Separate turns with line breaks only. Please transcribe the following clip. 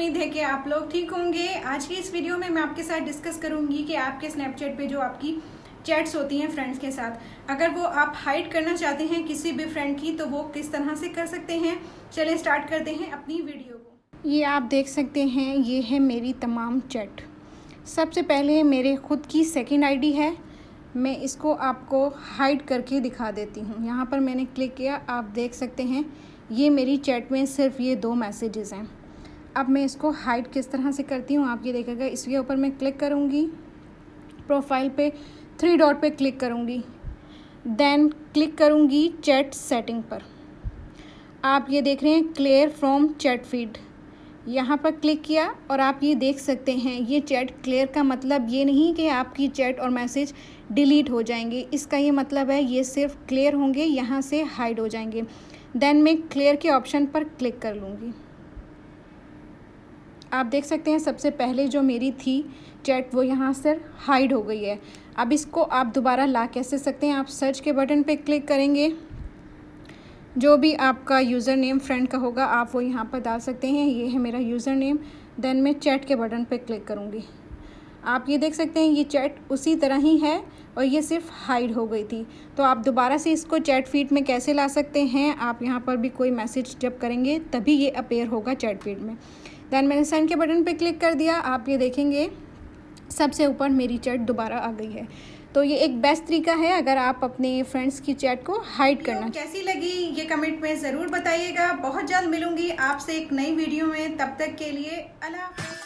उम्मीद है कि आप लोग ठीक होंगे। आज की इस वीडियो में मैं आपके साथ डिस्कस करूंगी कि आपके स्नैपचैट पे जो आपकी चैट्स होती हैं फ्रेंड्स के साथ, अगर वो आप हाइड करना चाहते हैं किसी भी फ्रेंड की, तो वो किस तरह से कर सकते हैं। चलिए स्टार्ट करते हैं अपनी वीडियो को। ये आप देख सकते हैं, ये है मेरी तमाम चैट। सबसे पहले मेरे खुद की सेकंड आईडी है, मैं इसको आपको हाइड करके दिखा देती हूँ। यहाँ पर मैंने क्लिक किया, आप देख सकते हैं ये मेरी चैट में सिर्फ ये 2 मैसेजेस हैं। अब मैं इसको हाइड किस तरह से करती हूँ आप ये देखिएगा। इसके ऊपर मैं क्लिक करूँगी, प्रोफाइल पे 3 डॉट पे क्लिक करूँगी, देन क्लिक करूँगी चैट सेटिंग पर। आप ये देख रहे हैं क्लियर फ्रॉम चैट फीड, यहाँ पर क्लिक किया और आप ये देख सकते हैं ये चैट क्लियर का मतलब ये नहीं कि आपकी चैट और मैसेज डिलीट हो जाएंगे। इसका ये मतलब है ये सिर्फ क्लियर होंगे, यहाँ से हाइड हो जाएंगे। देन मैं क्लियर के ऑप्शन पर क्लिक कर लूँगी। आप देख सकते हैं सबसे पहले जो मेरी थी चैट वो यहाँ से हाइड हो गई है। अब इसको आप दोबारा ला कैसे सकते हैं, आप सर्च के बटन पे क्लिक करेंगे, जो भी आपका यूज़र नेम फ्रेंड का होगा आप वो यहाँ पर डाल सकते हैं। ये है मेरा यूज़र नेम। देन मैं चैट के बटन पे क्लिक करूँगी। आप ये देख सकते हैं ये चैट उसी तरह ही है और ये सिर्फ हाइड हो गई थी। तो आप दोबारा से इसको चैट फीड में कैसे ला सकते हैं, आप यहाँ पर भी कोई मैसेज जब करेंगे तभी ये अपीयर होगा चैट फीड में। देन मैंने सेंड के बटन पे क्लिक कर दिया, आप ये देखेंगे सबसे ऊपर मेरी चैट दोबारा आ गई है। तो ये एक बेस्ट तरीका है अगर आप अपने फ्रेंड्स की चैट को हाइड करना। कैसी लगी ये कमेंट में ज़रूर बताइएगा। बहुत जल्द मिलूंगी आपसे एक नई वीडियो में, तब तक के लिए अल्लाह हाफ़िज़।